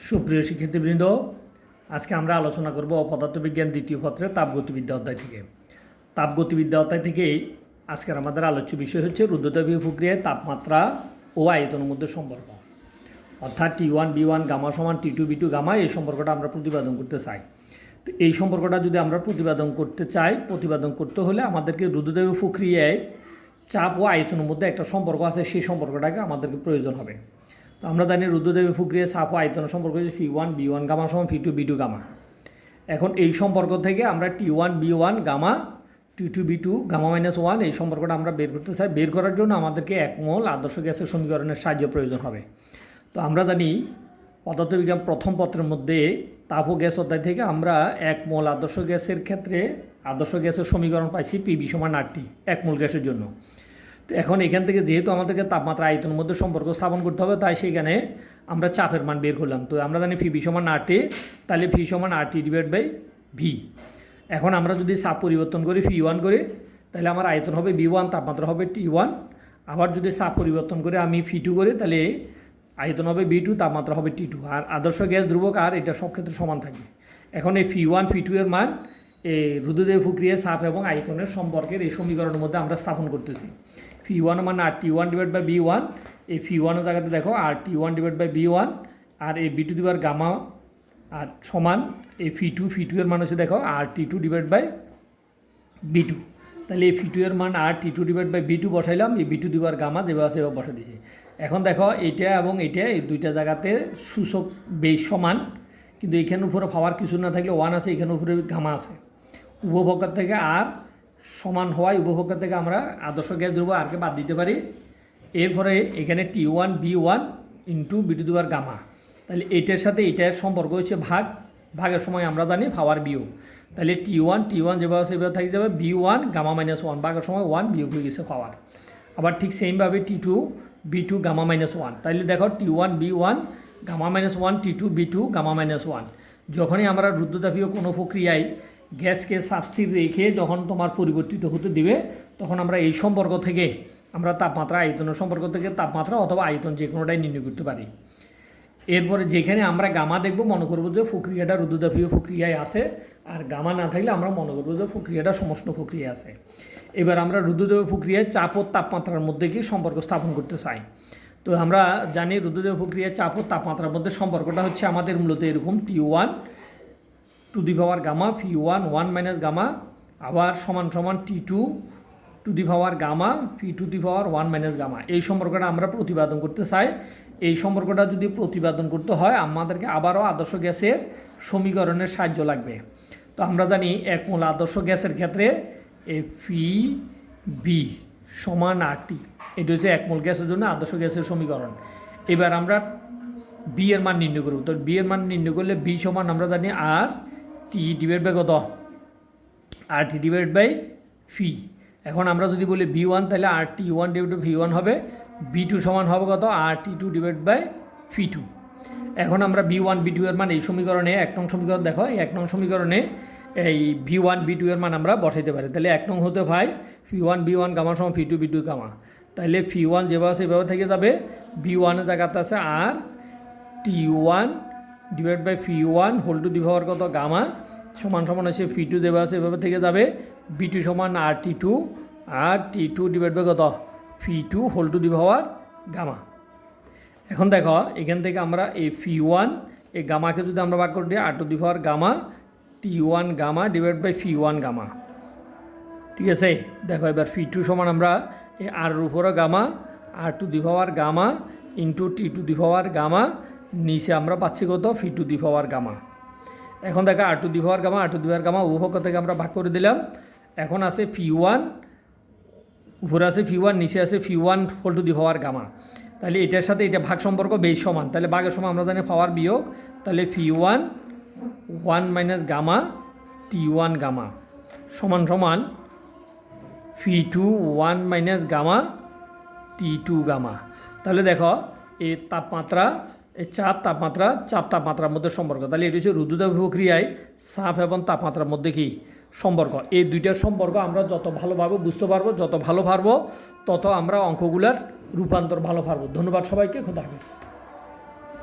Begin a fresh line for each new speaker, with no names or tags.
সুপ্রিয় শিক্ষার্থীবৃন্দ, আজকে আমরা আলোচনা করব অপদার্থবিজ্ঞান দ্বিতীয় পত্রের তাপগতিবিদ্যা অধ্যায় থেকে। তাপগতিবিদ্যা অধ্যায় থেকেই আজকের আমাদের আলোচ্য বিষয় হচ্ছে রুদ্ধতাপীয় প্রক্রিয়ায় তাপমাত্রা ও আয়তনের মধ্যে সম্পর্ক, অর্থাৎ T1 B1 গামা সমান T2 B2 গামা। এই সম্পর্কটা আমরা প্রতিপাদন করতে চাই। তো এই সম্পর্কটা যদি আমরা প্রতিপাদন করতে চাই, প্রতিপাদন করতে হলে আমাদেরকে রুদ্ধতাপীয় প্রক্রিয়ায় চাপ ও আয়তনের মধ্যে একটা সম্পর্ক আছে, সেই সম্পর্কটাকে আমাদেরকে প্রয়োজন হবে। তো আমরা জানি রুদ্ধতাপীয় প্রক্রিয়ায় চাপ ও আয়তনের সম্পর্ক হচ্ছে P1 B1 গামা সমান P2 B2 গামা। এখন এই সম্পর্ক থেকে আমরা T1 B1 gamma T2 B2 gamma -1 এই সম্পর্কটা আমরা বের করতে চাই। বের করার জন্য আমাদেরকে 1 মোল আদর্শ গ্যাসের সমীকরণের সাহায্য প্রয়োজন হবে। তো আমরা জানি পদার্থবিজ্ঞান প্রথম পত্রের মধ্যে তাপ ও গ্যাস অধ্যায় থেকে আমরা 1 মোল আদর্শ গ্যাসের ক্ষেত্রে আদর্শ গ্যাসের সমীকরণ পাইছি PV সমান RT 1 মোল গ্যাসের জন্য। তো এখন এখান থেকে যেহেতু আমাদেরকে তাপমাত্রা আয়তনের মধ্যে সম্পর্ক স্থাপন করতে হবে, তাই সেখানে আমরা চাপের মান বের করলাম। তো আমরা জানি PV সমান RT, তাহলে V সমান RT ডিভাইড বাই V। এখন আমরা যদি চাপ পরিবর্তন করি P1 করি, তাহলে আমার আয়তন হবে B1, তাপমাত্রা হবে T1। আবার যদি চাপ পরিবর্তন করে আমি P2 করি, তাহলে আয়তন হবে B2, তাপমাত্রা হবে T2। আর আদর্শ গ্যাস ধ্রুবক আর এটা সব ক্ষেত্রে সমান থাকবে। এখন এই P1 P2 এর মান এই রুদ্ধতাপীয় প্রক্রিয়ায় চাপ এবং আয়তনের সম্পর্কের এই সমীকরণের মধ্যে আমরা স্থাপন করতেছি। P1 মান RT1 ডিভাইড বাই B1, এই P1 এর জায়গাতে দেখো RT1 ডিভাইড বাই B1, আর এই B2 দিবার গামা আর সমান এই P2 এর মান হচ্ছে দেখো RT2 ডিভাইড বাই B2। তাহলে এই P2 এর মান RT2 ডিভাইড বাই B2 বসাইলাম, এই B2 দিবার গামা যেভাবে আছে এভাবে বসা দিয়েছি। এখন দেখো এইটা এবং এইটা এই দুইটা জায়গাতে সূচক বেশ সমান, কিন্তু এখানে উপরে পাওয়ার কিছু না থাকলে 1 আছে, এখানে উপরে গামা আছে। উপভোক্তার থেকে আর সমান হওয়ায় উপভোক্তার থেকে আমরা আদর্শ গ্যাস ধ্রুবক আরকে বাদ দিতে পারি। এরপরে এখানে T1 B1 ইন্টু B2 দিবার গামা, তাহলে এইটার সাথে এইটার সম্পর্ক হচ্ছে ভাগের সময় আমরা জানি পাওয়ার বিয়োগ। তাহলে T1 যেভাবে সেভাবে থাকি যাবে, B1 গামা -1 ভাগের সময় 1 বিয়োগ হয়ে গেছে পাওয়ার। আবার ঠিক সেমভাবে T2 B2 গামা -1, তাহলে দেখো T1 B1 gamma -1 T2 B2 gamma -1। যখনই আমরা রুদ্ধতাপীয় কোনো প্রক্রিয়ায় গ্যাসকে স্থির রেখে যখন তোমার পরিবর্তিত হতে দিবে, তখন আমরা এই সম্পর্ক থেকে আমরা তাপমাত্রা আয়তনের সম্পর্ক থেকে তাপমাত্রা অথবা আয়তন যে কোনোটাই নির্ণয় করতে পারি। এরপরে যেখানে আমরা গামা দেখব, মনে করবো যে প্রক্রিয়াটা রুদ্ধতাপীয় প্রক্রিয়ায় আছে, আর গামা না থাকলে আমরা মনে করবো যে প্রক্রিয়াটা সমষ্ণ প্রক্রিয়া আছে। এবার আমরা রুদ্ধতাপীয় প্রক্রিয়ায় চাপ ও তাপমাত্রার মধ্যে কি সম্পর্ক স্থাপন করতে চাই। তো আমরা জানি রুদ্ধতাপীয় প্রক্রিয়ায় চাপ ও তাপমাত্রার মধ্যে সম্পর্কটা হচ্ছে আমাদের মূলত এরকম T1 to the power gamma P1 1 minus gamma, আবার সমান T2 to the power gamma P2 to the power 1 minus gamma. এই সম্পর্কটা আমরা প্রতিপাদন করতে চাই। এই সম্পর্কটা যদি প্রতিপাদন করতে হয়, আমাদেরকে আবারও আদর্শ গ্যাসের সমীকরণের সাহায্য লাগবে। তো আমরা জানি 1 মোল আদর্শ গ্যাসের ক্ষেত্রে PV সমান RT, এটা হচ্ছে 1 মোল গ্যাসের জন্য আদর্শ গ্যাসের সমীকরণ। এবার আমরা B এর মান নির্ণয় করব। তো B এর মান নির্ণয় করলে B সমান আমরা জানি RT ডিভাইড বাই কত, RT ডিভাইড বাই V। এখন আমরা যদি বলি B1, তাহলে RT1 ডিভাইড বাই V1 হবে। B2 সমান হবে কত, RT2 ডিভাইড বাই V2। এখন আমরা B1 B2 এর মান এই সমীকরণে 1 নং সমীকরণ দেখো, এই 1 নং সমীকরণে এই B1 B2 এর মান আমরা বসাইতে পারি। তাহলে 1 নং হতে ভাই P1 B1 গামা সমান P2 B2 গামা। তাহলে P1 যেভাবে সেভাবে থেকে যাবে, B1 এর জায়গাতে আছে RT1 divide by P1 whole to the power কত গামা সমান হচ্ছে P2 যেভাবে আছে এভাবে থেকে যাবে, B2 সমান RT2 T2 ডিভাইড বাই কত P2 whole to the power gamma. এখন দেখো এখান থেকে আমরা এই P1 এই গামাকে যদি আমরা ভাগ করে দিই R to the power gamma T1 gamma divide by P1 gamma, ঠিক আছে। দেখো এবার P2 সমান আমরা এই আর উপরে gamma R to the power gamma into T to the power gamma, নিচে আমরা পাচ্ছি কত P to the power gamma. এখন দেখো R to the power gamma R to the power gamma উভয় থেকে আমরা ভাগ করে দিলাম। এখন আছে P1, উপরে আছে P1, নিচে আছে P1 whole to the power gamma. তাহলে এটার সাথে এটা ভাগ সম্পর্ক বেশ সমান, তাহলে ভাগের সময় আমরা জানি পাওয়ার বিয়োগ। তাহলে P1 1 minus gamma T1 gamma সমান P2 1 minus gamma T2 gamma. তাহলে দেখো এই তাপমাত্রা এই চাপ তাপমাত্রার মধ্যে সম্পর্ক। তাহলে এটি হচ্ছে রুদ্ধতাপীয় প্রক্রিয়ায় চাপ এবং তাপমাত্রার মধ্যে কি সম্পর্ক। এই দুইটার সম্পর্ক আমরা যত ভালোভাবে বুঝতে পারবো, যত ভালো পারবো, তত আমরা অঙ্কগুলার রূপান্তর ভালো পারবো। ধন্যবাদ সবাইকে, খোদা হাফেজ।